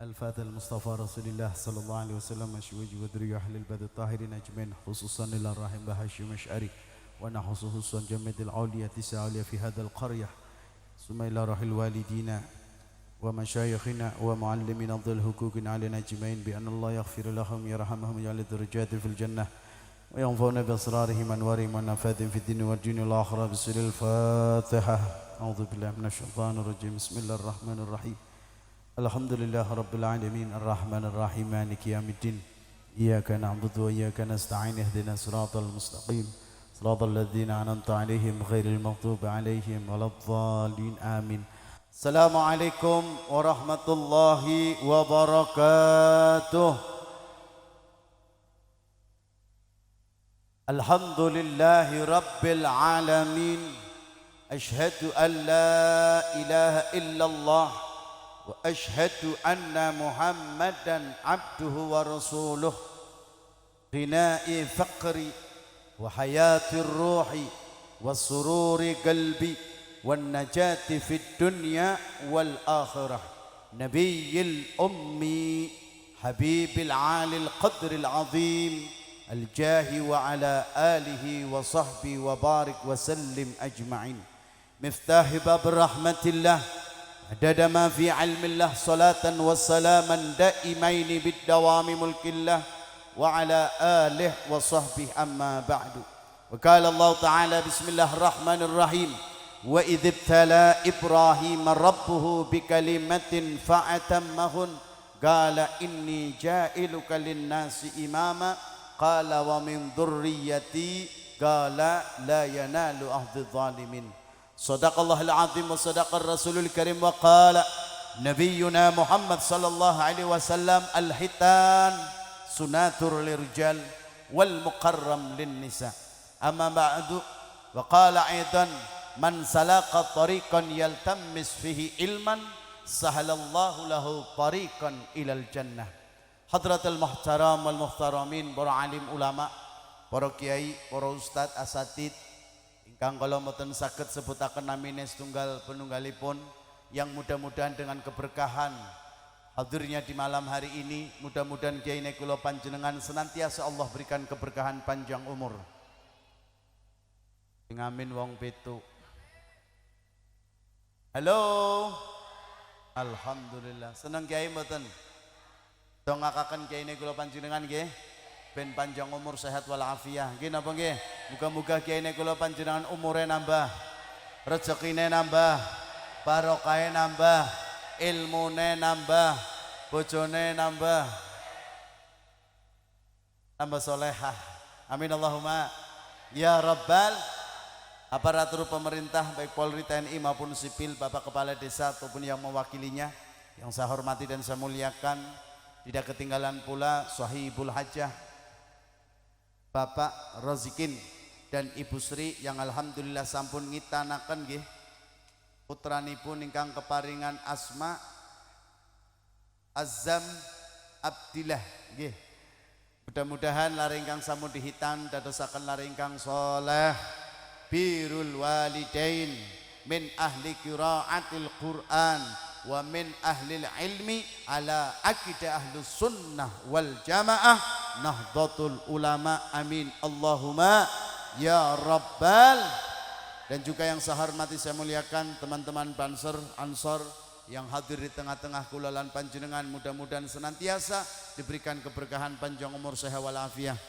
الفاتح المصطفى رسول الله صلى الله عليه وسلم أشوج وذرية أهل البدر الطاهرين أجمعين خصوصا إلى الرحم بهاشم مشعري وأنا خصوصا جمد العولية تسعى في هذا القرية ثم إلى روح الوالدين ومشايخنا ومعلمين ذي الحقوق علينا أجمعين بأن الله يغفر لهم يرحمهم يجعل الدرجات في الجنة وينفعنا بأسرارهم أنوارهم ونفاذهم في الدين والدين والآخرة بسر الفاتحة. أعوذ بالله من الشيطان الرجيم. بسم الله الرحمن الرحيم. الحمد لله رب العالمين الرحمن الرحيم مالك يوم الدين إياك نعبد وإياك نستعين اهدنا الصراط المستقيم صراط الذين أنعمت عليهم غير المغضوب عليهم ولا الضالين آمين. السلام عليكم ورحمة الله وبركاته. الحمد لله رب العالمين. أشهد أن لا إله إلا الله وأشهد أن محمدا عبده ورسوله. غناء فقري وحياة الروح والسرور قلبي والنجاة في الدنيا والآخرة. نبي الأمي حبيب العالي القدر العظيم الجاه وعلى آله وصحبه وبارك وسلم أجمعين. مفتاح باب رحمة الله عدد ما في علم الله صلاة وسلاما دائمين بالدوام ملك الله وعلى آله وصحبه أما بعد. وقال الله تعالى بسم الله الرحمن الرحيم وإذ ابتلى إبراهيم ربه بكلمة فأتمهن قال إني جائلك للناس إماما قال ومن ذريتي قال لا ينال عهد الظالمين. صدق الله العظيم وصدق الرسول الكريم وقال نبينا محمد صلى الله عليه وسلم الختان سناتر للرجال والمقرم للنساء. أما بعد وقال أيضا من سلك طريقا يلتمس فيه علما سهل الله له طريقا إلى الجنة. Hadratul muhtaram wal muhtaramin, para alim ulama, para kiai, para ustad asatid ingkang kala mboten saged sebutaken namine setunggal penunggalipun yang mudah-mudahan dengan keberkahan hadirnya di malam hari ini, mudah-mudahan kiai kula panjenengan senantiasa Allah berikan keberkahan panjang umur. Ngamin wong pitu. Halo. Alhamdulillah. Seneng kiai mboten? Dongakaken kiai kula panjenengan nggih ben panjang umur sehat walafiat nggih napa nggih. Muga-muga kiai kula panjenengan umure nambah, rezekine nambah, barokahe nambah, ilmune nambah, bojone nambah solehah. Amin Allahumma ya rabbal. Aparatur pemerintah baik Polri, TNI maupun sipil, Bapak Kepala Desa ataupun yang mewakilinya yang saya hormati dan saya muliakan. Tidak ketinggalan pula Sahibul Hajah Bapak Rozikin dan Ibu Sri yang alhamdulillah sampun ngitanaken nggih putranipun ingkang keparingan asma Azam Abdillah nggih. Mudah-mudahan lare ingkang sampun dihitan dadosaken lare ingkang saleh birrul walidain min ahli qiraatil Qur'an wa min ahlil ilmi ala akidah ahlus sunnah wal jamaah nahdlatul ulama. Amin Allahumma ya rabbal. Dan juga yang saya hormati saya muliakan teman-teman Banser Ansor yang hadir di tengah-tengah kula lan panjenengan, mudah-mudahan senantiasa diberikan keberkahan panjang umur sehat walafiat.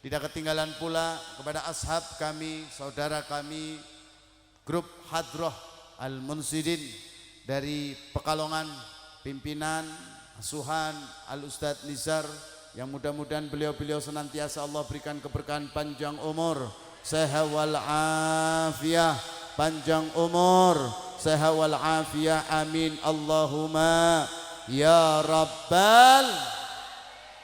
Tidak ketinggalan pula kepada ashab kami, saudara kami grup Hadroh Al-Munsidin dari Pekalongan, pimpinan asuhan Al-Ustadz Nizar, yang mudah-mudahan beliau-beliau senantiasa Allah berikan keberkahan panjang umur sehat wal afiyah, panjang umur sehat wal afiyah. Amin Allahumma ya rabbal.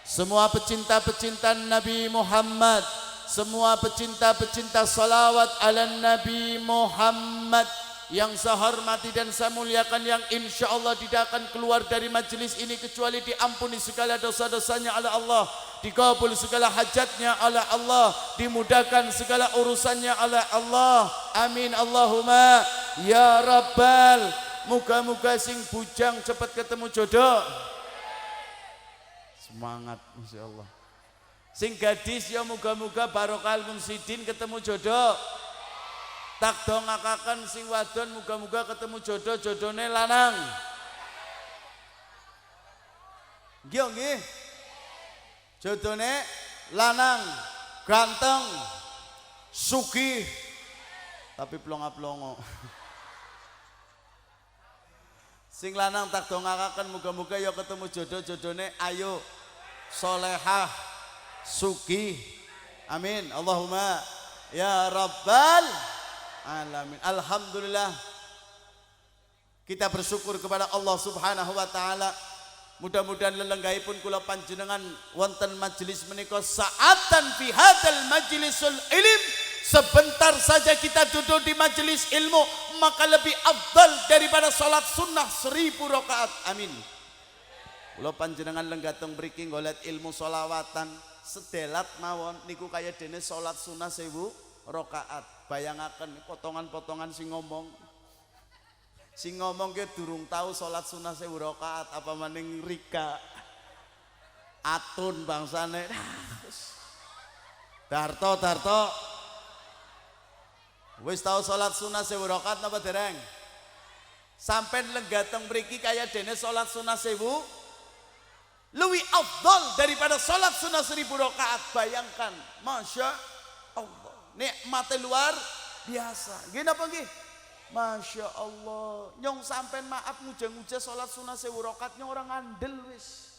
Semua pecinta-pecinta Nabi Muhammad, semua pecinta-pecinta salawat ala Nabi Muhammad yang saya hormati dan saya muliakan, yang insya Allah tidak akan keluar dari majelis ini kecuali diampuni segala dosa-dosanya oleh Allah, dikabul segala hajatnya oleh Allah, dimudahkan segala urusannya oleh Allah. Amin Allahumma ya rabbal. Muga-muga sing bujang cepat ketemu jodoh, Semangat masyaallah. Sing gadis ya muga-muga barokah mungsidin ketemu jodoh. Tak dongakaken sing wadon muga-muga ketemu jodoh, jodone lanang. Nggih nggih. Jodone lanang, ganteng, sugih, tapi plonga-plongo. Sing lanang tak dongakaken muga-muga ya ketemu jodoh-jodone ayu, solehah, sugih. Amin. Allahumma ya rabbal alamin. Alhamdulillah kita bersyukur kepada Allah Subhanahu wa taala. Mudah-mudahan lelenggaipun kula panjenengan wonten majelis menika saatan fi hadzal majlisul ilm. Sebentar saja kita duduk di majelis ilmu maka lebih afdal daripada salat sunnah 1000 rakaat. Amin. Kula panjenengan lenggateng mriki golek ilmu sholawatan sedelat mawon niku kaya dene salat sunnah 1000 rakaat. Bayangaken potongan-potongan sing ngomong ke durung tahu salat sunnah 1000 rakaat apa maning Rika atun bangsane. Darto wis tahu salat sunnah 1000 rakaat napa dereng? Sampeyan lenggateng mriki kaya dene salat sunnah 1000 luwih afdal daripada salat sunnah 1000 rakaat. Bayangkan, masya Allah, nikmate luar biasa. Nggih napa nggih? Masya Allah. Nyong sampeyan maaf nguja-nguja salat sunnah 1000 rakaat nyong ora ngandel wis.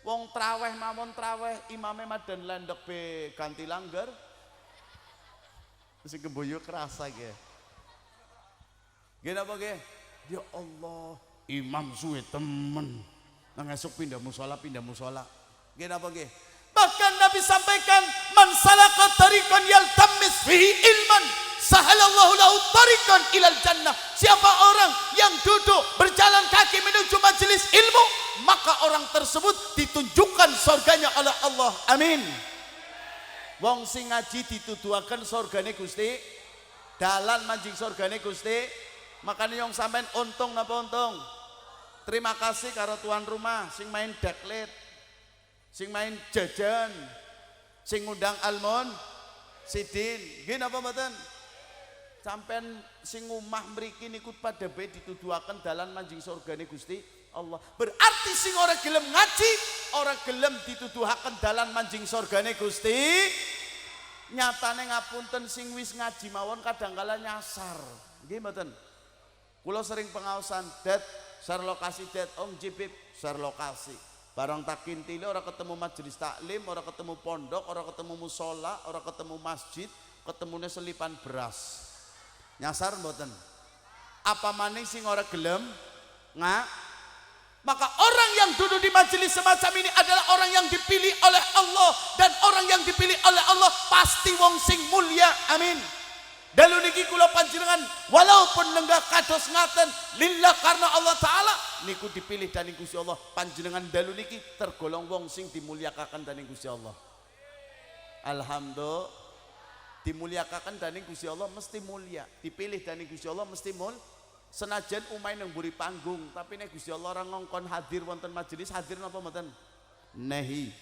Wong traweh mawon traweh imame madan landhek be ganti langgar. Sing keboyo kerasa ge. Nggih napa nggih? Ya Allah, imam suwe temen. Nang esuk pindah musala. Nggih napa nggih? Bahkan Nabi sampaikan, man salaka tariqan yaltamis fihi ilman, sahalallahu lahu tariqan ilal jannah. Siapa orang yang duduk berjalan kaki menuju majelis ilmu, maka orang tersebut ditunjukkan surganya oleh Allah. Amin. Wong sing ngaji dituduhaken surgane Gusti, dalan manjing surgane Gusti. Makanya yang sampean untung napa untung? Terima kasih karo tuan rumah sing main daklet, sing main jajan, sing ngundang almon sidin. Nggih napa mboten? Sampean sing omah mriki niku pada bae dituduhaken dalan manjing surgane Gusti Allah. Berarti sing ora gelem ngaji, ora gelem dituduhaken dalan manjing surgane Gusti. Nyatane ngapunten sing wis ngaji mawon kadangkala nyasar. Nggih mboten? Kula sering pengaosan, "Det, share lokasi det, Om Jibib, share lokasi." Barang tak kintile ora ketemu majelis taklim, ora ketemu pondok, ora ketemu musola, ora ketemu masjid, ketemune selipan beras. Nyasar mboten? Apa maning sing ora gelem maka orang yang duduk di majelis semacam ini adalah orang yang dipilih oleh Allah, dan orang yang dipilih oleh Allah pasti wong sing mulia. Amin. Dalu niki kula panjenengan walaupun lenggah kados ngaten lillah karena Allah taala niku dipilih dening Gusti Allah. Panjenengan dalu niki tergolong wong sing dimulyakaken dening Gusti Allah. Alhamdulillah, dimulyakaken dening Gusti Allah mesti mulia, dipilih dening Gusti Allah mesti senajan umay nang mburi panggung, tapi nek Gusti Allah ora ngongkon hadir wonten majelis, hadir napa mboten? Nehi.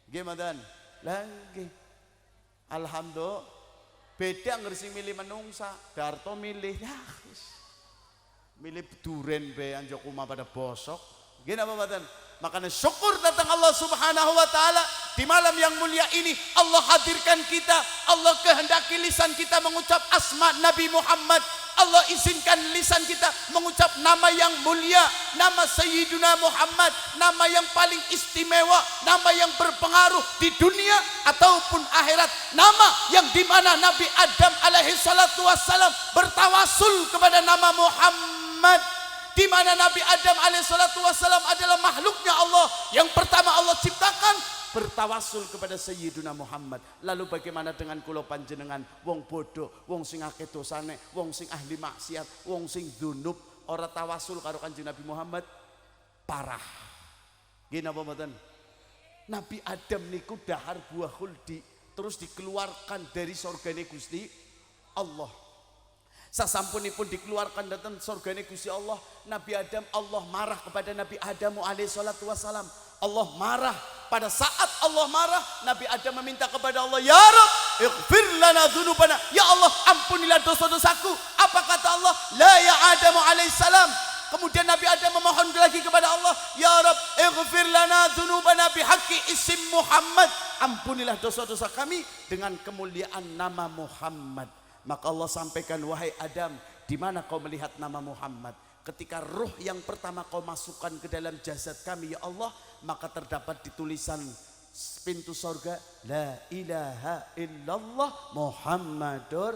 Nggih mboten? Lah nggih. Alhamdulillah. Beda ngersi milih menungsa, Darto milih ya wis. Milih duren be anjok umah pada bosok. Nggih napa mboten? Makanya syukur datang Allah Subhanahu wa taala di malam yang mulia ini. Allah hadirkan kita, Allah kehendaki lisan kita mengucap asma Nabi Muhammad. Allah izinkan lisan kita mengucap nama yang mulia, nama Sayyiduna Muhammad, nama yang paling istimewa, nama yang berpengaruh di dunia ataupun akhirat, nama yang dimana Nabi Adam alaihi salatu wassalam bertawasul kepada nama Muhammad, di mana Nabi Adam alaihi salatu wassalam adalah makhluknya Allah yang pertama Allah ciptakan, bertawasul kepada Sayyiduna Muhammad. Lalu bagaimana dengan kula panjenengan, wong bodoh, wong sing akeh dosane, wong sing ahli maksiat, wong sing dzunub, ora tawasul karo Kanjeng Nabi Muhammad? Parah. Nggih napa mboten? Nabi Adam niku dahar buah khuldi, terus dikeluarkan dari surgane Gusti Allah. Sasampunipun dikeluarkan datang surgane Gusti Allah, Nabi Adam, Allah marah kepada Nabi Adam alaihi salatu wassalam. Allah marah. Pada saat Allah marah, Nabi Adam meminta kepada Allah, "Ya Rabb, ighfir lana dzunubana." Ya Allah, ampunilah dosa-dosaku. Apa kata Allah? La ya Adam alaihi salam. Kemudian Nabi Adam memohon lagi kepada Allah, "Ya Rabb, ighfir lana dzunubana bihaqqi isim Muhammad." Ampunilah dosa-dosa kami dengan kemuliaan nama Muhammad. Maka Allah sampaikan, "Wahai Adam, di mana kau melihat nama Muhammad? Ketika ruh yang pertama kau masukkan ke dalam jasad kami, ya Allah, maka terdapat di tulisan pintu sorga, La ilaha illallah Muhammadur."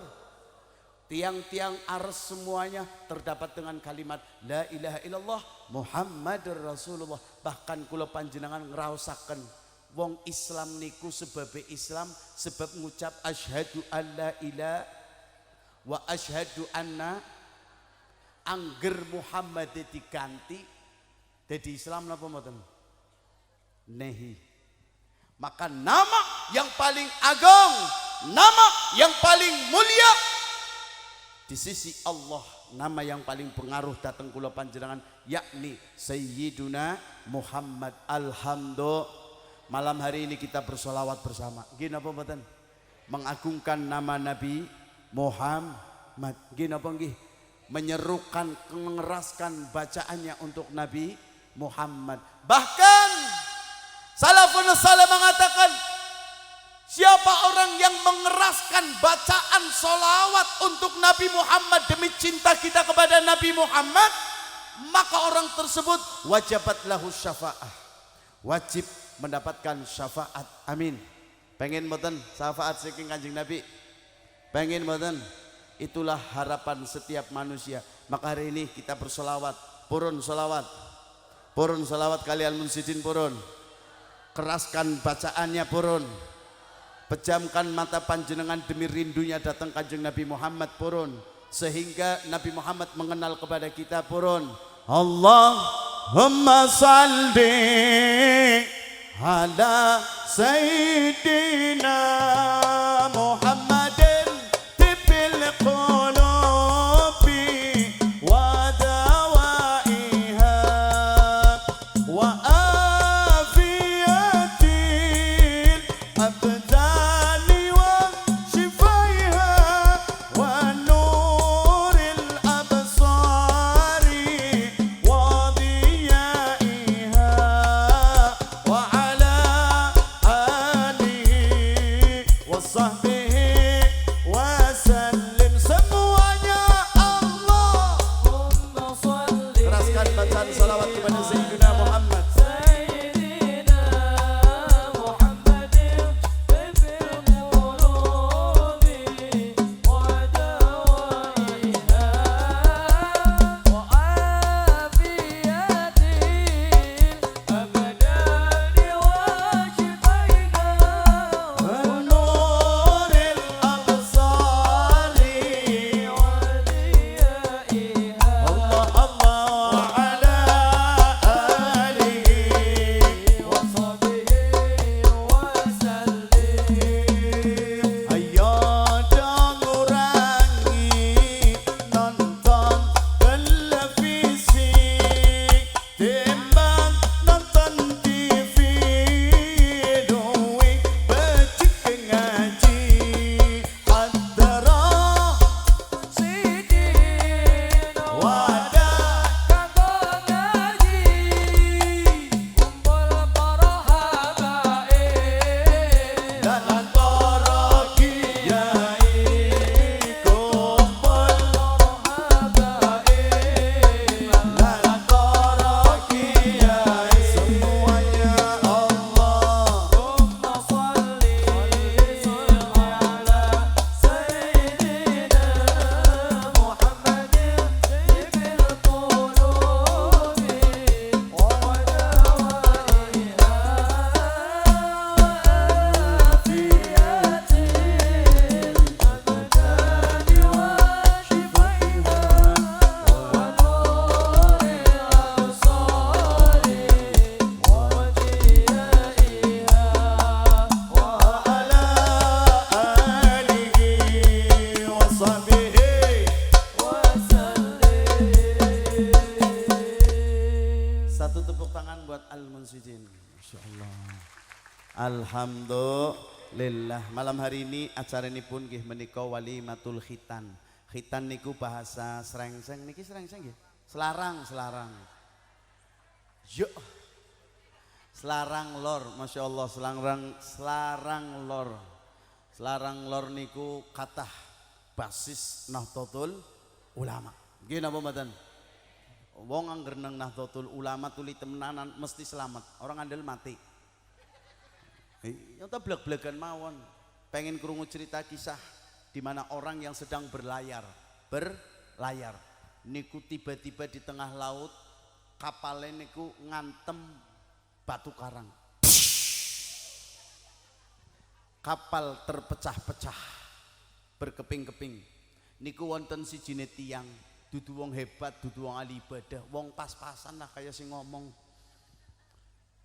Tiang-tiang ars semuanya terdapat dengan kalimat La ilaha illallah Muhammadur Rasulullah. Bahkan kula panjenengan ngraosaken wong Islam niku sebabe Islam sebab ngucap asyhadu alla ilaha wa asyhadu anna, angger Muhammad diganti jadi Islam napa mboten? Nehi. Maka nama yang paling agung, nama yang paling mulia di sisi Allah, nama yang paling pengaruh datang kula panjenengan yakni Sayyiduna Muhammad. Alhamdulillah, malam hari ini kita bersolawat bersama. Nggih napa mboten? Mengagungkan nama Nabi Muhammad. Nggih napa nggih? Menyerukan, mengeraskan bacaannya untuk Nabi Muhammad. Bahkan salafun salih mengatakan, siapa orang yang mengeraskan bacaan solawat untuk Nabi Muhammad demi cinta kita kepada Nabi Muhammad, maka orang tersebut wajabat lahu syafa'ah, wajib mendapatkan syafaat. Amin. Pengen mboten syafaat saking Kanjeng Nabi? Pengen mboten? Itulah harapan setiap manusia. Maka hari ini kita bersolawat, purun solawat, purun solawat kalian munsidin purun, keraskan bacaannya purun, pejamkan mata panjenengan demi rindunya datang Kanjeng Nabi Muhammad purun, sehingga Nabi Muhammad mengenal kepada kita purun. Allahumma salli ala Sayyidina Muhammadin tibil qulubi wa dawaiha wa afiyatil abdani wa shifaiha wa nuril absari wa diyaiha wa ala alihi wa tangan buat al-munsidin. Masyaallah. Alhamdulillah. Malam hari ini acara ini pun nggih menika walimatul khitan. Khitan niku bahasa Srengseng niki Srengseng nggih. Selarang. Yo. Selarang lor, Masya Allah, selarang lor. Selarang lor niku kathah basis Nahdlatul Ulama. Nggih napa mboten? Wong angger nang Nahdlatul Ulama tuli temenanan mesti selamat. Orang andel mati. Ya ta bleg-blegan mawon. Pengen krungu cerita kisah di mana orang yang sedang berlayar niku tiba-tiba di tengah laut kapalnya niku ngantem batu karang. Kapal terpecah-pecah berkeping-keping. Niku wonten sijine tiyang dudu wong hebat, dudu wong ahli ibadah, wong pas-pasan lah kaya sing ngomong.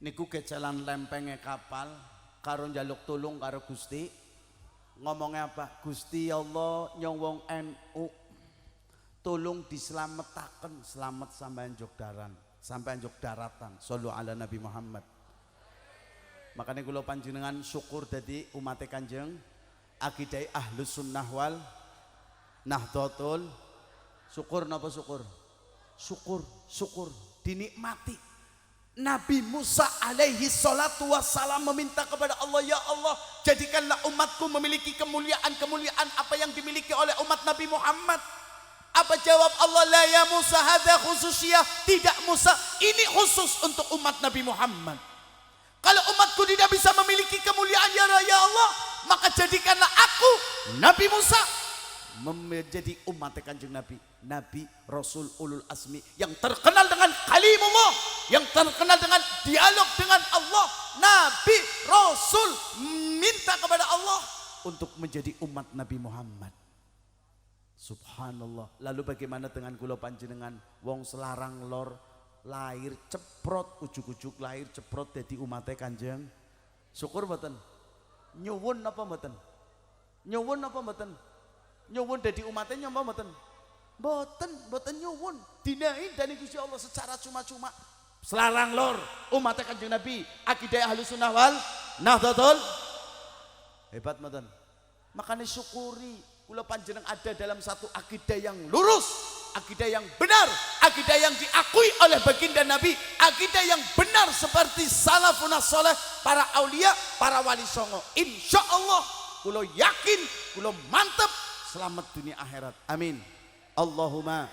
Niku ke jalan lempenge kapal karo njaluk tulung karo Gusti. Ngomongnya apa? Gusti Allah nyong wong NU tolong dislametaken, selamat sampean jogdaran, sampean jogdaratan. Shallu ala Nabi Muhammad. Makanya kula panjenengan syukur dadi umat Kanjeng akidah Ahlus Sunnah wal Nahdlatul. Syukur napa syukur? Syukur dinikmati. Nabi Musa alaihi salatu wassalam meminta kepada Allah, ya Allah jadikanlah umatku memiliki kemuliaan apa yang dimiliki oleh umat Nabi Muhammad. Apa jawab Allah? La ya Musa hadza khususiyah. Tidak Musa, ini khusus untuk umat Nabi Muhammad. Kalau umatku tidak bisa memiliki kemuliaan ya Allah, maka jadikanlah aku Nabi Musa menjadi umat Kanjeng Nabi, Nabi Rasul Ulul Azmi yang terkenal dengan kalimullah, yang terkenal dengan dialog dengan Allah. Nabi Rasul minta kepada Allah untuk menjadi umat Nabi Muhammad. Subhanallah. Lalu bagaimana dengan kula panjenengan wong selarang lor lahir ceprot, ujuk-ujuk lahir ceprot dadi umat Kanjeng. Syukur mboten? Nyuwun apa mboten? Nyuwun apa mboten? Nyuwun dadi umatnya nyapa mboten? Mboten nyuwun. Dinahi dari Gusti Allah secara cuma-cuma. Selarang lor umat Kanjeng Nabi, akidah Ahlus Sunnah wal Nahdlatul. Hebat mboten? Makanya syukuri kula panjenengan ada dalam satu akidah yang lurus, akidah yang benar, akidah yang diakui oleh baginda Nabi, akidah yang benar seperti salafun saleh, para aulia, para wali songo. Insya Allah kula yakin, kula mantep selamat dunia akhirat. Amin. Allahumma.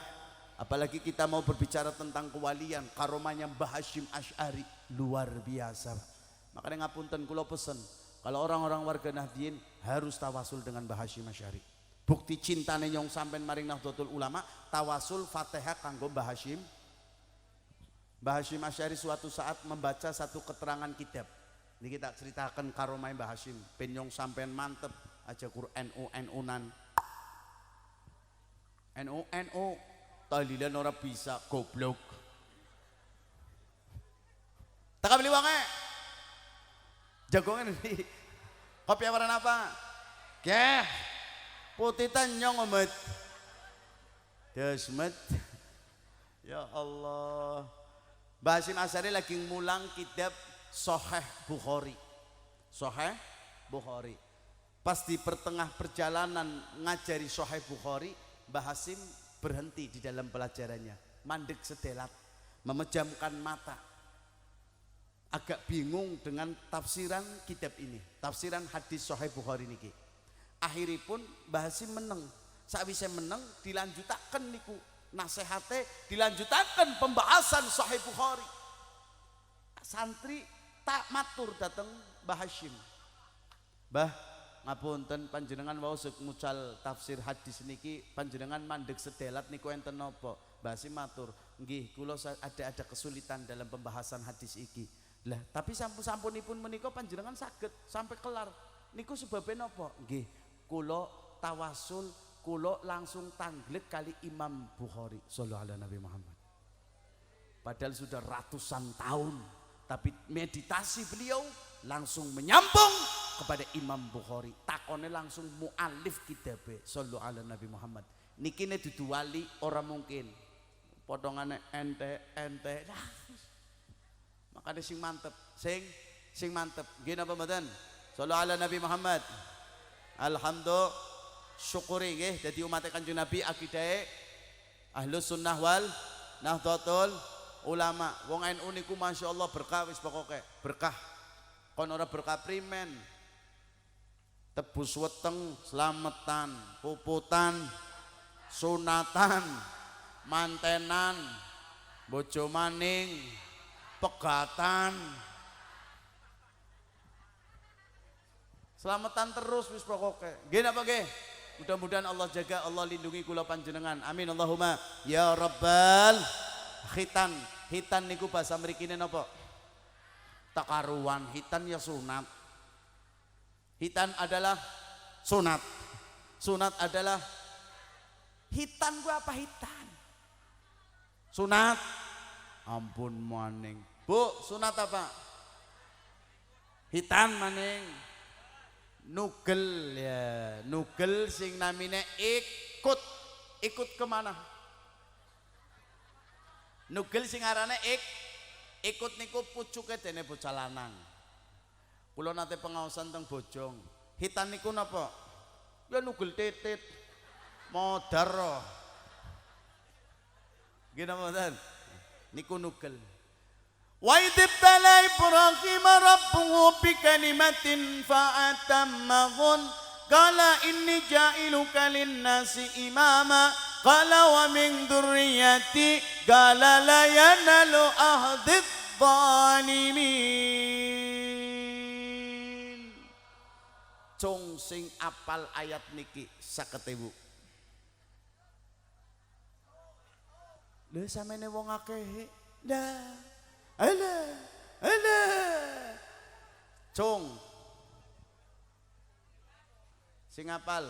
Apalagi kita mau berbicara tentang kewalian, karomanya Mbah Hasyim Asy'ari luar biasa. Makanya ngapunten kula pesen, kalau orang-orang warga Nahdien harus tawasul dengan Mbah Hasyim Asy'ari. Bukti cintane nyong sampean maring Nahdlatul Ulama, tawasul Fatihah kanggo Mbah Hasyim. Mbah Hasyim Asy'ari suatu saat membaca satu keterangan kitab. Ini kita ceritakan karomah Mbah Hasyim. Ben nyong sampean mantep aja Quran NU-NU-nan. NU tahlilan ora bisa goblok. Tak beli wange. Jagongan ini. Kopi warna apa? Keh. Putitan nyong omet. Desmet. Ya Allah. Mbah Hasyim Asy'ari lagi mulang kitab Sahih Bukhari. Sahih Bukhari. Pas di pertengah perjalanan ngajari Sahih Bukhari, Mbah Hasyim berhenti di dalam pelajarannya, mandek sedelat, memejamkan mata, agak bingung dengan tafsiran kitab ini, tafsiran hadis Sahih Bukhari niki. Akhiripun Mbah Hasyim meneng, sakwise meneng dilanjutaken niku nasihate, dilanjutaken pembahasan Sahih Bukhari. Santri tak matur dateng Mbah Hasyim, Mbah ngapunten panjenengan wau mucal tafsir hadis niki panjenengan mandek sedelat niku enten napa? Mbah Hasyim matur, nggih kula ada kesulitan dalam pembahasan hadis iki. Lah, tapi sampun-sampunipun menika panjenengan saged sampai kelar. Niku sebabnya napa? Nggih, kula tawasul, kula langsung tanglet kali Imam Bukhari sallallahu alaihi Nabi Muhammad. Padahal sudah ratusan tahun, tapi meditasi beliau langsung menyambung kepada Imam Bukhari. Takone langsung mu'alif kitabe sallallahu alaihi Nabi Muhammad. Niki ne dudu wali ora mungkin. Potongane ente. makanya sing mantep, sing mantep. Gini apa mboten? Shallallahu ala Nabi Muhammad. Alhamdulillah, syukuri nggih dadi umat Kanjeng Nabi akidahe Ahlus Sunnah wal Nahdlatul Ulama. Wong NU niku masyaallah berkah wis pokoke, berkah. Kon ora berkah primen. Tebus weteng, slametan, puputan, sunatan, mantenan, bojo maning, pegatan. Selamatan terus wis pokoke. Nggih napa nggih? Mudah-mudahan Allah jaga, Allah lindungi kula panjenengan. Amin Allahumma ya rabbal khitan. Hitan niku bahasa mrikine napa? Takaruan. Hitan ya sunat. Hitan adalah sunat. Sunat adalah hitan. Gua apa hitan? Sunat. Ampun maning. Bu, sunat apa? Hitan maning. Nugel ya, nugel sing namine ikut kemana? Nugel sing arane ikut niku pucuke dene bocah lanang. Kula nate pengaosan teng Bojong. Hitan niku napa? Ya nugel titit. Modar. Gini mboten? Niku nugel. Wa idibtala Ibrahim rabbuhu bikalimatin fa'atammahun qala inni ja'iluka linnasi imama qala wa min dzurriyyati qala la yanalu ahdidz zalimin. Cung sing apal ayat niki 50.000. Lha samene wong akeh ndah Alah. Cung. Sing apal.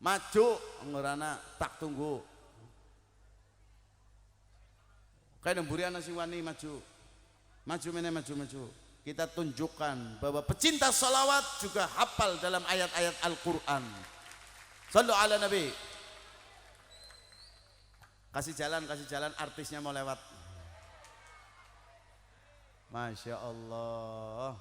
Maju ngorana tak tunggu. Kayak nemburi anak sing wani maju. Maju meneh maju. Kita tunjukkan bahwa pecinta salawat juga hafal dalam ayat-ayat Al-Qur'an. Sallu ala Nabi. Kasih jalan artisnya mau lewat. Masya Allah.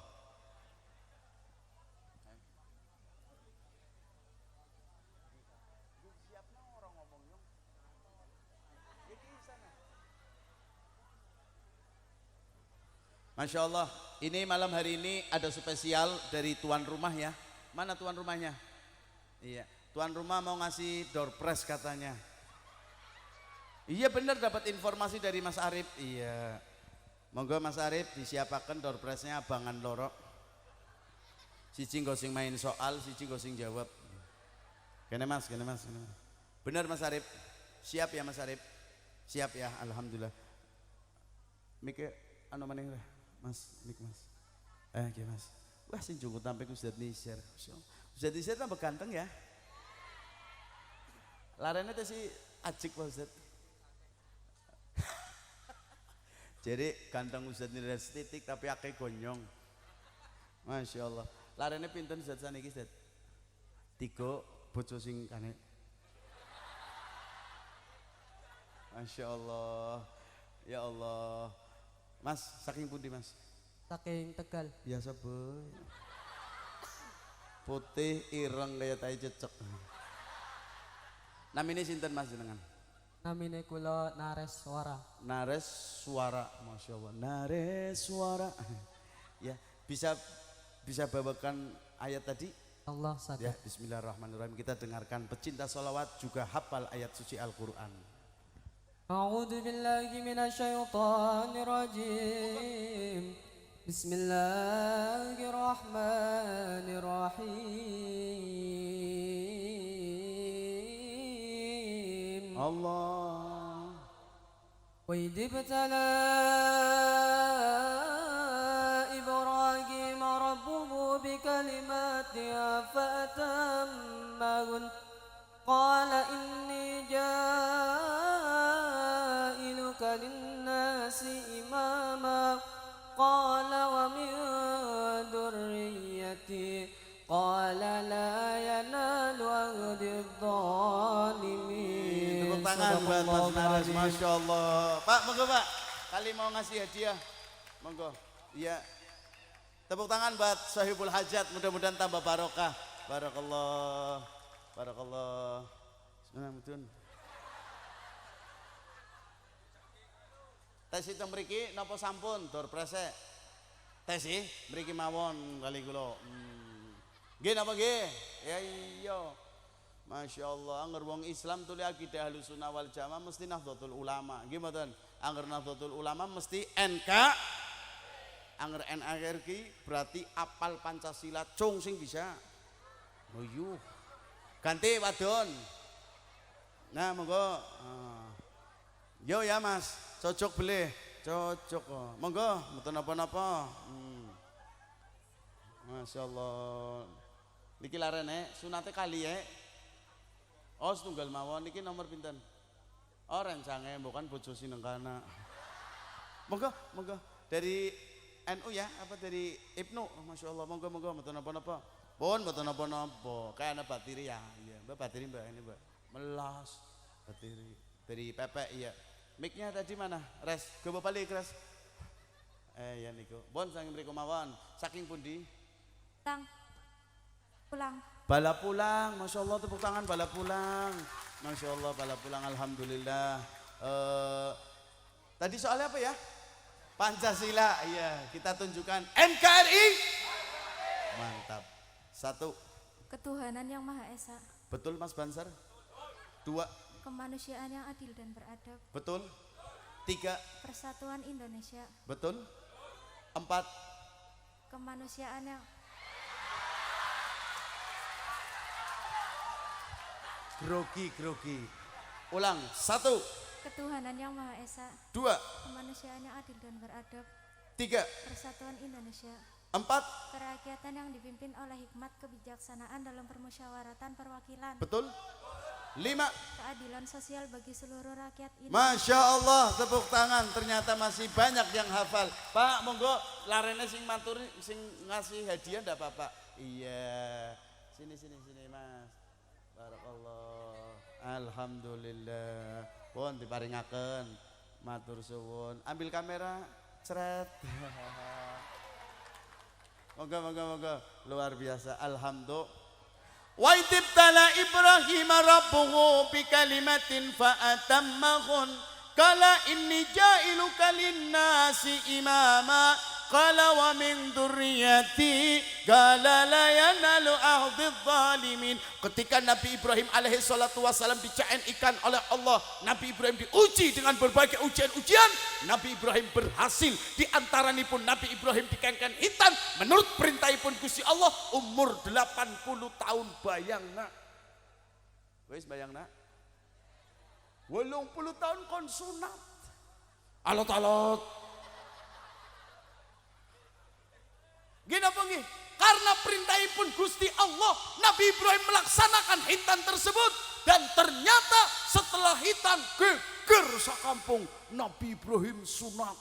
Masya Allah, ini malam hari ini ada spesial dari tuan rumah ya. Mana tuan rumahnya? Iya, tuan rumah mau ngasih door prize katanya. Iya benar, dapat informasi dari Mas Arif. Iya. Monggo Mas Arif disiapakan door prize-nya abangan loro. Siji nggo sing main soal, siji nggo sing jawab. Kene Mas. Benar Mas Arif. Siap ya Mas Arif? Siap ya, alhamdulillah. Mik anu maneh Mas, mik Mas. Nggih Mas. Wah sing jungkut sampai Ustaz Nisir. Ustaz Nisir tambah ganteng ya. Larene teh si ajik Pak Ustaz. Jadi ganteng Ustaz Nisir titik tapi akeh gonyong. Masya Allah. Larene pinten Ustaz saniki Ustaz? 3 bojo sing kane. Masya Allah. Ya Allah. Mas, saking pundi Mas? Saking Tegal. Biasa boy. Putih ireng kayak tai cecek. Namine sinten Mas jenengan? Namine kula Nares Suara. Nares Suara, Masya Allah. Nares Suara. Ya, bisa bawakan ayat tadi? Allah sakit. Ya, bismillahirrahmanirrahim. Kita dengarkan pecinta sholawat juga hafal ayat suci Al-Quran. A'udzu billahi minasyaitonir rajim. Bismillahirrahmanirrahim. Allah. Wa idibtala Ibrahim rabbuhu bikalimatin fatammahun qala inni ja'iluka linnasi imama qala wa min dzurriyyati qala la yanalu ahdidz zalimin. Tepuk tangan buat Mas Nares, Masya Allah. Pak, monggo Pak. kali mau ngasih hadiah. Monggo. Iya. Tepuk tangan buat sahibul hajat, mudah-mudahan tambah barokah. Barakallah. Barakallah. Bismillahirrahmanirrahim. Tes itu mriki napa sampun dur presek? Tes sih mriki mawon kali kula. Nggih napa nggih? Ya iya. Masya Allah, angger wong Islam tuli akidah Ahlussunnah wal Jamaah mesti Nahdlatul Ulama. Nggih mboten? Angger Nahdlatul Ulama mesti NK. Angger NKRI berarti apal Pancasila cung sing bisa. Oh yuh. Ganti wadon. Nah, monggo. Yo ya Mas, cocok beli. Cocok kok. Monggo, mboten napa-napa. Masya Allah. Niki larene sunate kali ya. Oh setunggal mawon niki nomor pinten? Oh rencange bukan bojo sinengkana. Monggo, monggo. Dari NU ya, apa dari Ibnu? Masya Allah, monggo, monggo, mboten napa-napa. Pun mboten napa-napa. Kayak ana batiri ya. Iya, Mbak batiri Mbak ini Mbak. Melas batiri dari Pepe iya. Mic-nya tadi mana? Res, coba balik res. Ya niku. Bon saking mriku mawon. Saking pundi? Pulang. Bala pulang, Masya Allah tepuk tangan bala pulang. Masya Allah bala pulang, Alhamdulillah. Tadi soalnya apa ya? Pancasila, iya kita tunjukkan NKRI. Mantap. 1. Ketuhanan yang Maha Esa. Betul Mas Bansar? 2. Kemanusiaan yang adil dan beradab. Betul. 3. Persatuan Indonesia. Betul. 4. Kemanusiaan yang Grogi. Ulang. 1. Ketuhanan yang Maha Esa. 2. Kemanusiaan yang adil dan beradab. 3. Persatuan Indonesia. 4. Kerakyatan yang dipimpin oleh hikmat kebijaksanaan dalam permusyawaratan perwakilan. Betul. 5. Keadilan sosial bagi seluruh rakyat Indonesia. Masya Allah tepuk tangan, ternyata masih banyak yang hafal. Pak monggo larene sing matur sing ngasih hadiah ndak apa-apa. Iya. Sini Mas. Barakallah. Alhamdulillah. Pun diparingaken. Matur suwun. Ambil kamera, cret. Moga. Luar biasa. Alhamdulillah. Wa itibtala Ibrahim rabbuhu bi kalimatin fa atammahun. Qala inni ja'iluka lin-nasi imama. Qala wa min dzurriyyati qala la yanalu ahdidz zalimin. Ketika Nabi Ibrahim alaihi salatu wasallam dicaenkan oleh Allah, Nabi Ibrahim diuji dengan berbagai ujian-ujian. Nabi Ibrahim berhasil. Di antaranipun Nabi Ibrahim dikengken hitam menurut perintahipun Gusti Allah umur 80 tahun bayangna. Wis bayangna. 80 tahun kon sunat. Alot-alot. Gini apa nggih? Karena perintahipun Gusti Allah, Nabi Ibrahim melaksanakan hitan tersebut dan ternyata setelah hitan geger sakampung Nabi Ibrahim sunat.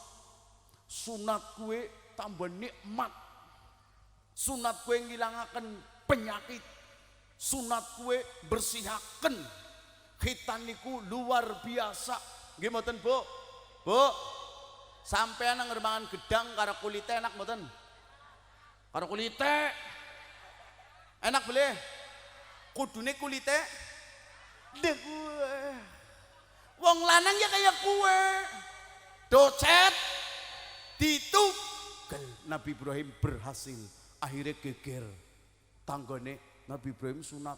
Sunat kue tambah nikmat. Sunat kue ngilangaken penyakit. Sunat kue bersihaken. Hitan niku luar biasa. Nggih mboten, Bu? Bu, sampean nang ngermangan gedang karo kulite enak mboten? Karo kulite enak boleh kudune kulite deh gue wong lanang ya kayak kue docet ditugel. Nabi Ibrahim berhasil akhirnya geger tanggane Nabi Ibrahim sunat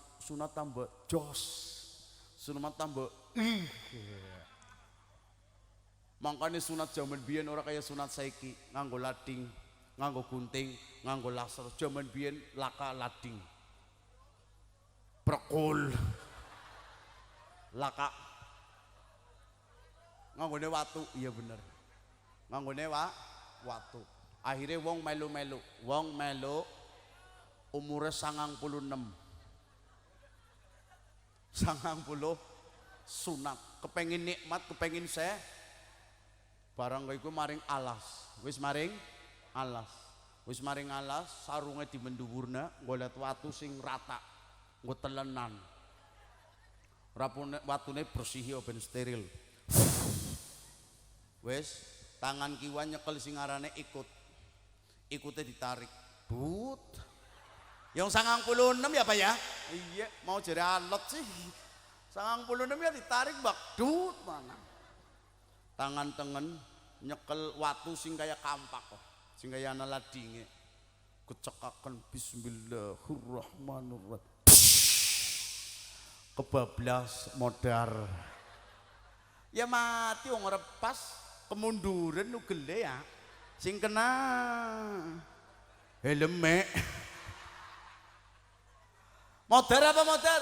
tambah jos sunat tambah makanya sunat zaman biyen ora kayak sunat saiki nganggo lading nganggo gunting, nganggo laser. Jaman biyen laka lading. Prekul. Laka. Nganggone watu, iya bener. Nganggone watu. Akhirnya wong melu-melu. Wong melu umure 96. 90 sunat. Kepengin nikmat, kepengin barang iku maring alas. Wis maring alas. Wis maring alas, sarunge di mendhuwurna, golek watu sing rata. Nggo telenan. Rapune watune bersih ben steril. Wis tangan kiwa nyekel sing arane ikutnya ditarik but yang 96 ya Pak ya iya mau jadi alot sih 96 ya ditarik bak dut mana tangan tengen nyekel watu sing kaya kampak kok sing kaya ana ladinge kecekakan bismillahirrahmanirrahim kebablas modar ya mati wong repas kemunduran nu gede ya sing kena helme modar apa modar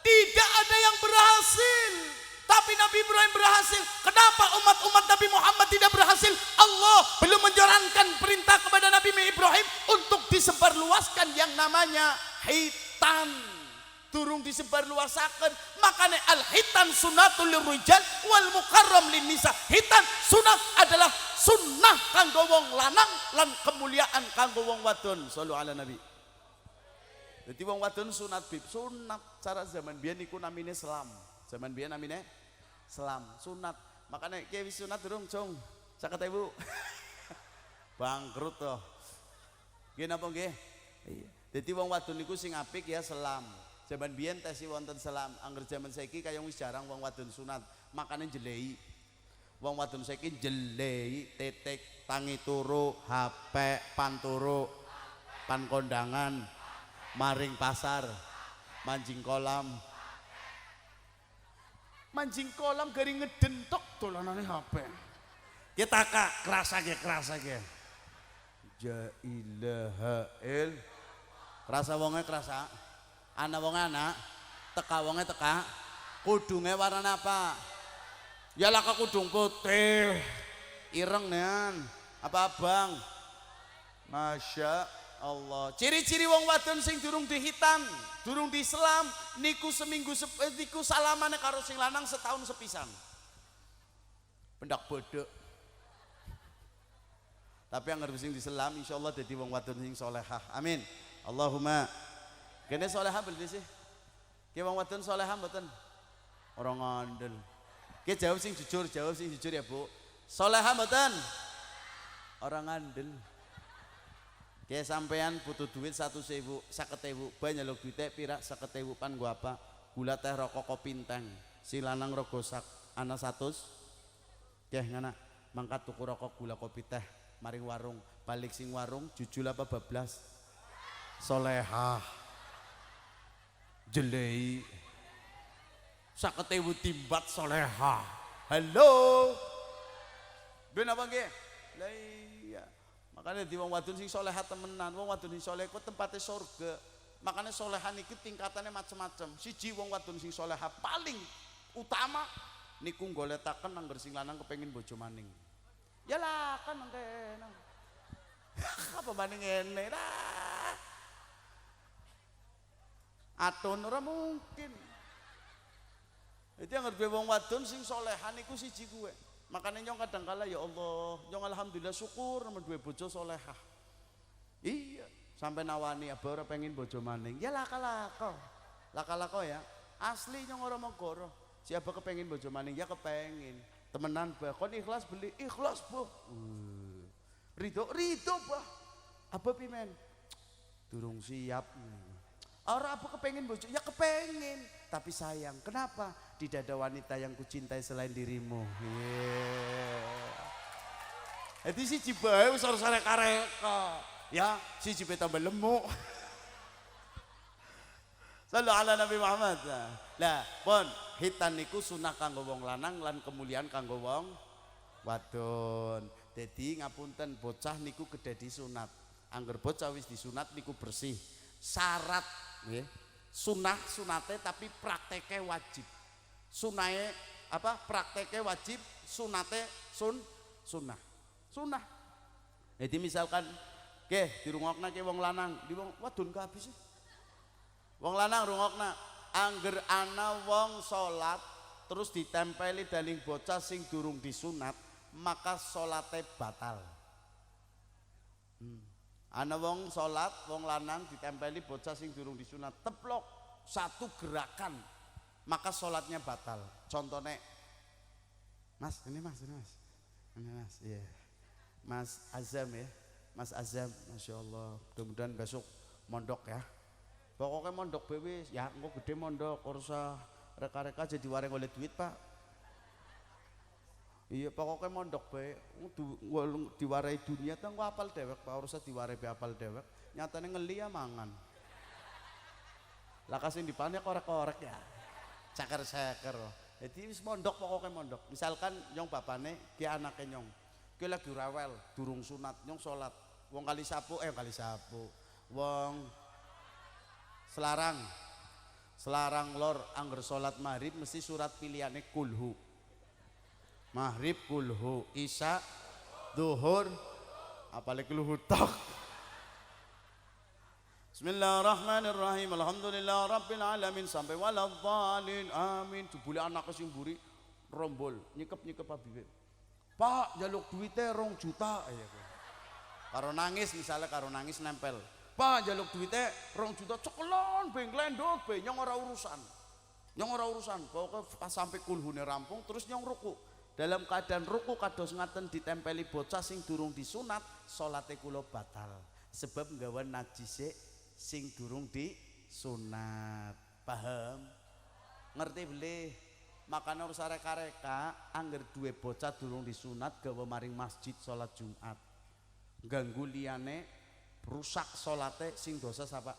tidak ada yang berhasil tapi Nabi Ibrahim berhasil kenapa umat-umat Nabi Muhammad tidak berhasil Allah belum menjalankan perintah kepada Nabi Ibrahim untuk disebarluaskan yang namanya hitan turung disebarluasakan makanya al-hitan sunatul lirrijal wal mukarram lin nisa hitan sunat adalah sunnah kanggo wong lanang lan kemuliaan kanggo wong wadon sallu ala nabi jadi wong wadon sunat bib sunat cara zaman biyen niku namine selam zaman biyen namine selam sunat makanya kiye wis sunat durung cung 50.000 bangkrut toh nggih napa nggih iya dadi wong wadon niku sing apik ya selam zaman biyen tesi wonten selam angger zaman saiki kaya wis jarang wong wadon sunat makane jelei wong wadon saiki jelei tetek tangi turu HP panturu pan kondangan maring pasar mancing kolam garing ngedentok dolanane HP kita kak kerasa ge ja ilaha il kerasa wonge kerasa anak wong anak teka wonge teka kudunge warna apa ya laka kudung putih ireng nean apa abang Masya Allah ciri-ciri wong wadon sing durung dihitan durung diselam niku seminggu niku salamane karo sing lanang setahun sepisan pendak bodok tapi yang harus sing diselam insyaallah dadi wong wadon sing solehah amin Allahumma kene solehah beli sih ki wong wadon solehah mboten ora ngandel ki jawab sing jujur ya Bu solehah mboten ora ngandel ki sampean butuh duit 100.000 50.000 banyak nyeluk duite pira 50.000 pan gua apa gula teh rokok kopi teng si lanang rogosak ana 100 keh ngana mangkat tuku rokok gula kopi teh maring warung balik sing warung jujul apa bablas solehah jelei 50.000 timbat solehah halo ben apa nggih lah iya makanya di wong wadon sing solehah temenan wong wadon sing soleh ku tempatnya surga makanya solehan iki tingkatannya macam-macam siji wong wadon sing solehah paling utama niku goletaken angger sing lanang kepengin bojo maning ya lah kan ngene apa maning ngene lah atun ora mungkin itu yang harus wong wadon sing solehan iku siji kuwe makanya nyong kadang kala ya Allah nyong alhamdulillah syukur sama dua bojo solehah iya sampai nawani abah ora pengen bojo maning ya laka-lako ya asli nyong ora mogoro siapa kepengin bojo maning ya kepengin temenan bah kon ikhlas beli ikhlas bah rido bah apa pimen durung siap orang apa kepengin bojo ya kepengin tapi sayang kenapa tidak ada wanita yang kucintai selain dirimu itu si cibae usar-usare kareka ya si cibae tambah lemuk sallu ala Nabi Muhammad lah pun hitan niku sunah kanggo wong lanang lan kemuliaan kanggo wong wadon jadi ngapunten bocah niku kedadi sunat angger bocah wis disunat niku bersih syarat nggih sunate tapi prakteke wajib sunahe apa prakteke wajib sunate sunnah jadi misalkan nggih dirungokna ke wong lanang di wong wadon kabeh sih wong lanang rungokna angger ana wong salat terus ditempeli daling bocah sing durung disunat maka salate batal ana wong salat wong lanang ditempeli bocah sing durung disunat teplok satu gerakan maka salatnya batal contohnya mas Ini Mas, iya. Mas Azam ya. Mas Azam, Masya Allah. Mudah-mudahan besok mondok ya. Pokoknya mondok bewe, ya engko gede mondok, ora usah reka-reka jadi wareng oleh duit, Pak. Iya, pokoknya mondok bae, diwarai dunia tuh engko apal dewek, Pak, ora usah diwarai be apal dewek. Nyatane ngeli ya mangan. Lah kasih dipane korek-korek ya. Ceker-ceker. Jadi wis mondok pokoknya mondok. Misalkan nyong bapane ki anake nyong. Ki lagi rawel, durung sunat, nyong salat. Wong kali sapu. Wong Selarang lor angger salat maghrib mesti surat pilihane kulhu. Maghrib kulhu, isya zuhur apalagi kulhu tok. Bismillahirrahmanirrahim. Alhamdulillah rabbil alamin sampai waladhdallin. Amin. Jebule anak sing mburi rombol nyekep abibe. Pak, jaluk duitnya 2 juta ya. Karo nangis misalnya karo nangis nempel. Pak, jaluk duitnya 2 juta cekelon benglendot be nyong ora urusan. Pokoknya pas sampai kulhune rampung terus nyong ruku. Dalam keadaan ruku kados ngaten ditempeli bocah sing durung disunat, salate kula batal. Sebab nggawa najise sing durung disunat. Paham? Ngerti beli? Makanya harus reka-reka angger duwe bocah durung disunat gawa maring masjid salat Jumat. Ganggu liyane rusak salate sing dosa sapa?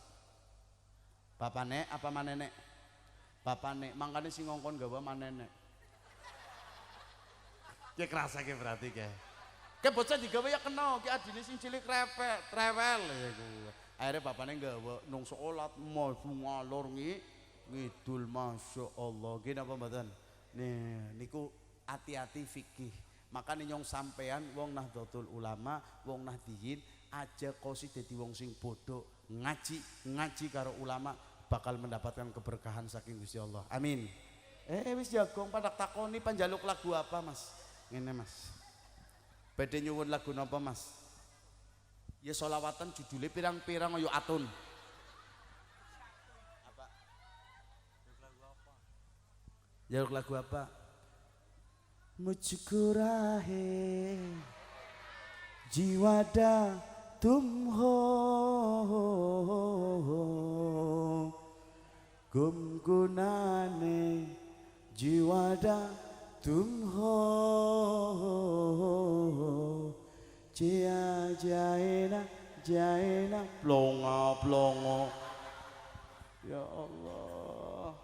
Bapane apa manene? Bapane. Mangkane sing ngongkon gawa manene. Ki kerasa ki berarti ke. Ke bocah digawe ya kena, ki adine sing cilik trewel ya kuwi. Akhire bapane gawa nung salat maju ngalor ngidul Masya Allah. Nggih napa mboten? Nih niku hati-hati fikih. Makane nyong sampean wong Nahdlatul Ulama, wong Nahdiyin aja kosi dadi wong sing bodoh, ngaji karo ulama bakal mendapatkan keberkahan saking Gusti Allah. Amin. Wis jagong pada takoni panjaluk lagu apa, Mas? Ngene Mas. Badhe nyuwun lagu napa Mas? Ya solawatan judulnya pirang-pirang ayo atun. Apa? Jaluk lagu apa? Mujkurahe jiwada tumho gumgunane jiwada tumho jia jaina plongo ya Allah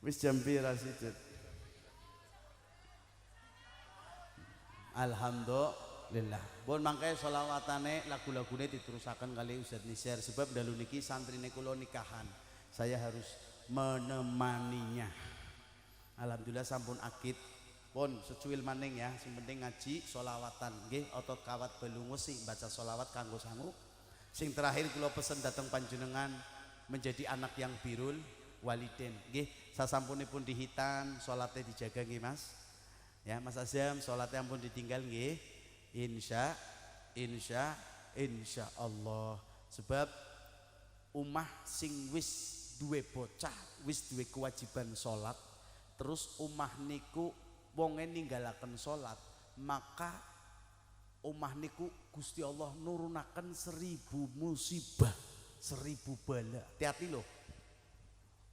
wis jam pira sithik. Alhamdulillah. Pun mangke selawatane lagu-lagune diterusaken kali Ustaz Nisar sebab dalu niki santrine kula nikahan. Saya harus menemaninya. Alhamdulillah sampun akid. Pun secuil maning ya, sing penting ngaji selawatan nggih otot kawat belungus sing baca selawat kanggo sangu. Sing terakhir kula pesen dateng panjenengan menjadi anak yang birrul walidain. Nggih, sasampunipun dihitan salate dijaga nggih Mas. Ya Mas Azam sholatnya ampun ditinggal nggih. Insya Allah. Sebab umah sing wis duwe bocah, wis duwe kewajiban sholat, terus umah niku wonge ninggalaken sholat, maka umah niku Gusti Allah nurunaken 1000 musibah, 1000 bala. Hati-hati loh.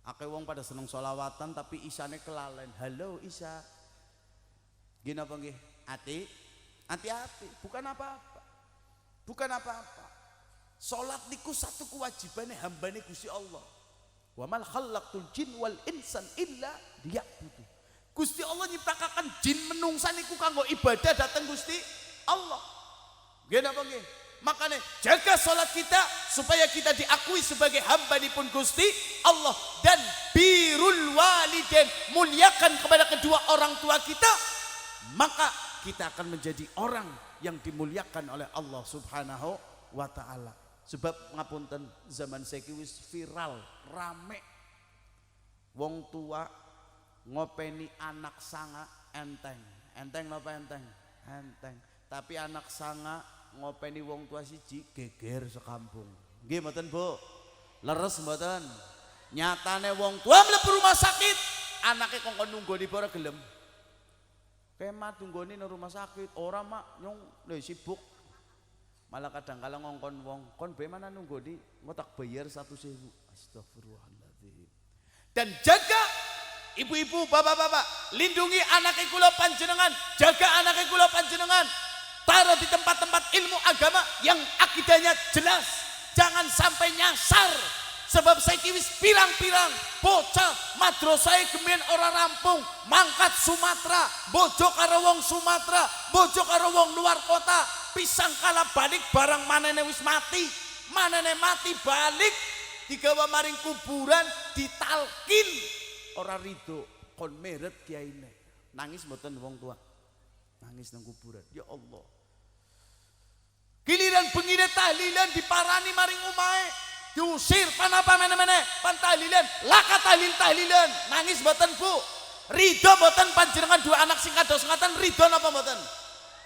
Akeh wong pada seneng sholawatan tapi isane kelalen. Halo Isa. Gini apa nggih? Hati-hati, bukan apa-apa. Salat niku satu kewajibannya hambane Gusti Allah. Wa mal khalaqtul jin wal insan illa liya'budu. Gusti Allah nyiptakaken jin menungsa niku kanggo ibadah dateng Gusti Allah. Gini apa nggih? Makanya jaga salat kita supaya kita diakui sebagai hambanipun Gusti Allah dan birrul walidain, muliakan kepada kedua orang tua kita. Maka kita akan menjadi orang yang dimuliakan oleh Allah Subhanahu wa ta'ala. Sebab ngapunten zaman saiki wis viral, rame. Wong tua ngopeni anak sanga enteng. Enteng napa enteng? Enteng. Tapi anak sanga ngopeni wong tua siji geger sekampung. Nggih mboten Bu? Leres mboten? Nyatane wong tua mlebu rumah sakit, anake kongkon nunggoni ora gelem. Kemat tunggone nang rumah sakit, ora mak nyong sibuk. Malah kadang kala ngongkon wong, kon be mana nunggoni, engko tak bayar 1.000. Astagfirullahaladzim. Dan jaga ibu-ibu, bapak-bapak, lindungi anak kula panjenengan, jaga anak kula panjenengan. Taruh di tempat-tempat ilmu agama yang akidahnya jelas. Jangan sampai nyasar. Sebab saya kiwis pirang-pirang bocah madrasah gemen ora rampung, mangkat Sumatera, bojo karo wong Sumatera, bojo karo wong luar kota, pisang kala balik barang manene wis mati, manene mati balik digawa maring kuburan ditalkin ora rido kon meret kiyaine. Nangis mboten wong tua. Nangis nang kuburan. Ya Allah. Giliran bengine tahlilan diparani maring umahe. Diusir panapa mene-mene pantahlilan laka tahlilan nangis mboten Bu, ridho mboten panjenengan dua anak sing kados ngaten ridho napa mboten?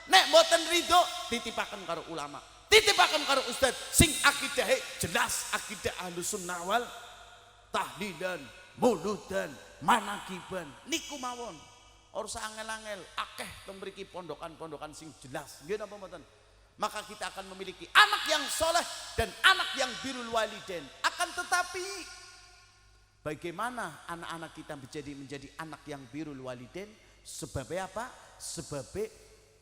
Nek mboten ridho titipaken karo ulama, titipaken karo ustaz sing akidahe jelas, akidah Ahlus Sunnah wal tahlilan, muludan, manakiban niku mawon. Ora usah angel-angel, akeh teng mriki pondokan-pondokan sing jelas. Nggih napa mboten? Maka kita akan memiliki anak yang soleh dan anak yang birrul walidain. Akan tetapi bagaimana anak-anak kita menjadi anak yang birrul walidain? Sebabnya apa? Sebabnya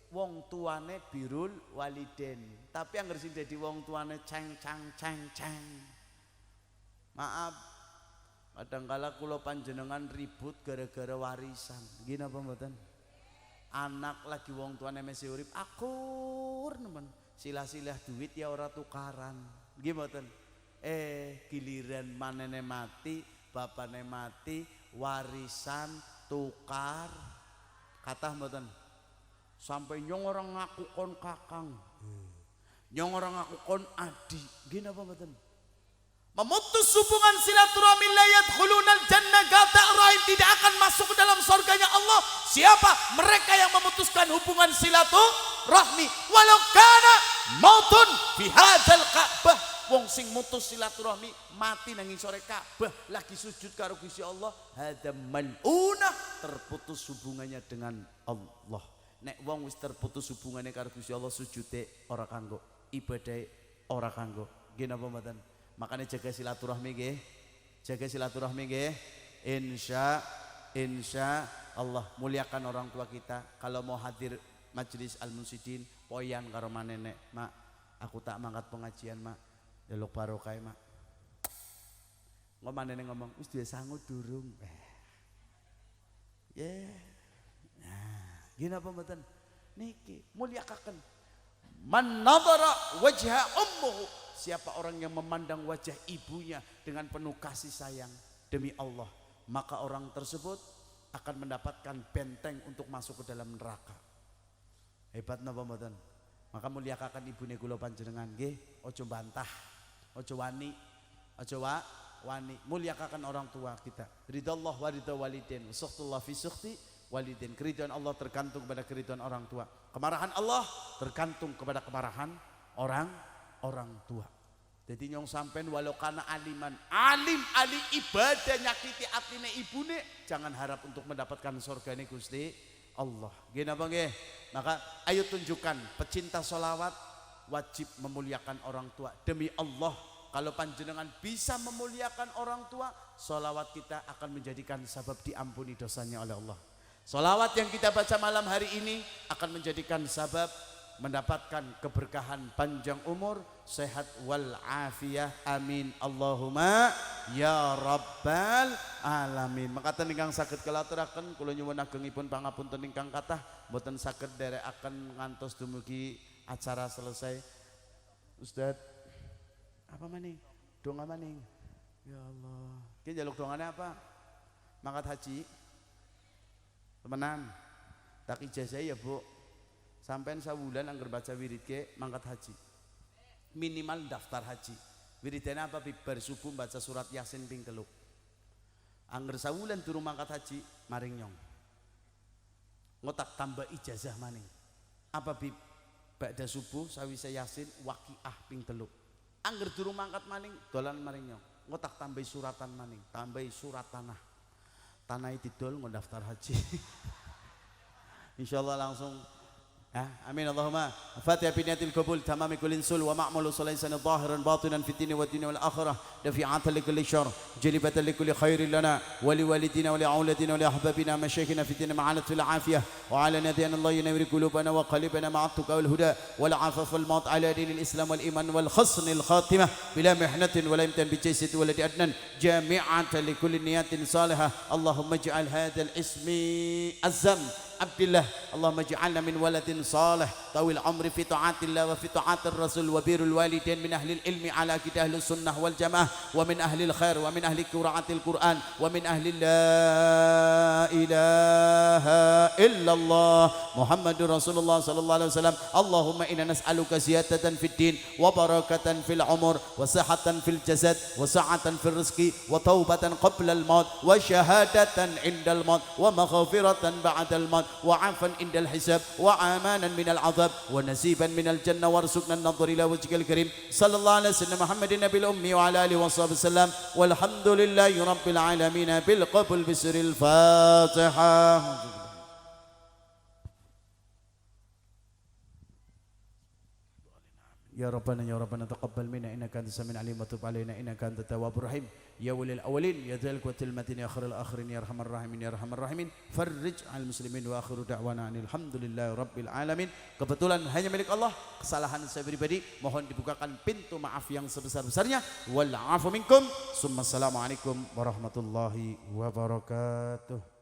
wong tuane birrul walidain. Tapi yang sing dadi wong tuane ceng. Maaf, kadangkala kula panjenengan ribut gara-gara warisan. Nggih napa mboten? Anak lagi wong tuane masih urip akur nemen silah-silah duit ya ora tukaran nggih mboten giliran manene mati bapane mati warisan tukar kathah mboten sampai nyong orang ngaku kon kakang nyong orang ngaku kon adi nggih napa mboten memutus hubungan silaturahmi la yadkhulunal jannah kata rahim tidak akan masuk ke dalam surganya Allah. Siapa? Mereka yang memutuskan hubungan silaturahmi walau kana mautun fi hadzal Ka'bah. Wong sing mutus silaturahmi mati nang sore Ka'bah lagi sujud karo Gusti Allah hadza mal'unah terputus hubungannya dengan Allah. Nek wong wis terputus hubungannya karo Gusti Allah sujude ora kanggo, ibadahe ora kanggo. Nggih napa mboten? Makanya jaga silaturahmi nggih. Jaga silaturahmi nggih. Insya Allah muliakan orang tua kita. Kalau mau hadir majelis Al-Munsidin poyan karo manene, Mak. Aku tak mangkat pengajian, Mak. Delok barokah, Mak. Manene ngomong, wis duwe sangu durung. Nah, gini apa mboten? Niki muliakaken. Man nadhara wajha ummuhu. Siapa orang yang memandang wajah ibunya dengan penuh kasih sayang demi Allah, maka orang tersebut akan mendapatkan benteng untuk masuk ke dalam neraka. Hebat napa mboten? Maka muliakaken ibune kula panjenengan nggih, aja bantah, aja wani, muliakaken orang tua kita. Ridallah wa ridha walidain, suhtullah fi suhti walidain. Keridhaan Allah tergantung kepada keridhaan orang tua. Kemarahan Allah tergantung kepada kemarahan orang tua. Jadi nyong sampean walau kana aliman alim ali ibadah nyakiti atine ibune jangan harap untuk mendapatkan surgane Gusti Allah. Nggih napa nggih? Maka ayo tunjukkan pecinta sholawat wajib memuliakan orang tua demi Allah. Kalau panjenengan bisa memuliakan orang tua, sholawat kita akan menjadikan sebab diampuni dosanya oleh Allah. Sholawat yang kita baca malam hari ini akan menjadikan sebab mendapatkan keberkahan panjang umur, sehat wal afiyah. Amin Allahumma ya rabbal alamin. Makaten ingkang saged kalaturaken kula nyuwun agengipun pangapunten ingkang kathah mboten saged nderekaken ngantos dumugi acara selesai. Ustaz, apa maning? Donga maning. Ya Allah. Ki njaluk dongane apa? Mangkat haji. Temenan. Tak ijazah ya, Bu. Sampai sabulan anggar baca wirid ke mangkat haji minimal daftar haji wiridana apa bar subuh baca surat yasin ping 3 anggar sabulan turu mangkat haji maring nyong ngotak tambah ijazah maning apa bib ba'da subuh sawise yasin waqiah ping 3 anggar turu mangkat maning dolan maring nyong ngotak tambah suratan maning tambah surat tanah itu didol nggo daftar haji Insyaallah langsung. Amin Allahumma. Fatiha biniyatil qabul tamami kullin sul wa ma'mulu salaisan zahiran batinan fid dini wad dunya wal akhirah dafi'atan likulli syarr jalibatan likulli khairin lana wa liwalidina wa li'auladina wa li ahbabina masyayikhina fid dini ma'anat fil afiyah wa ala nabiyina Allah yanwir qulubana wa qalibana ma'at tuqa wal huda wal afaf wal maut ala dinil islam wal iman wal husnil khatimah bila mihnatin wala imtihan bi jaysati wala adnan jami'atan likulli niyatin salihah Allahumma ij'al hadzal ismi azam Abdillah Allahumma ij'alna min waladin salih tawil umri fi ta'atillah wa fi ta'atir rasul wa birrul walidain min ahli ilmi ala kita ahli sunnah wal jamaah wa min ahli khair wa min ahli qiraatil quran wa min ahli la ilaha illallah Muhammadur Rasulullah sallallahu alaihi wasallam Allahumma inna nas'aluka ziyadatan fid din wa barakatan fil umur wa sihhatan fil jasad wa sa'atan fil rizqi wa taubatan qabla al maut wa syahadatan indal maut wa maghfiratan ba'dal maut وعافا عند الحساب وعامانا من العذاب ونسيبا من الجنة وارزقنا النظر إلى وجهك الكريم صلى الله على سيدنا محمد النبي الأمي وعلى آله وصحبه وسلم والحمد لله رب العالمين بالقبول بسر الفاتحة يا ربنا تقبل منا إنك أنت السميع العليم وتب علينا إنك أنت التواب الرحيم يا ولي الأولين يا ذا القوة المتين يا خير الآخرين يا أرحم الراحمين يا أرحم الراحمين فرج على المسلمين وآخر دعوانا الحمد لله رب العالمين. Kebetulan hanya milik Allah, kesalahan saya pribadi mohon dibukakan pintu maaf yang sebesar-besarnya. Wal afu minkum. Assalamualaikum warahmatullahi wabarakatuh.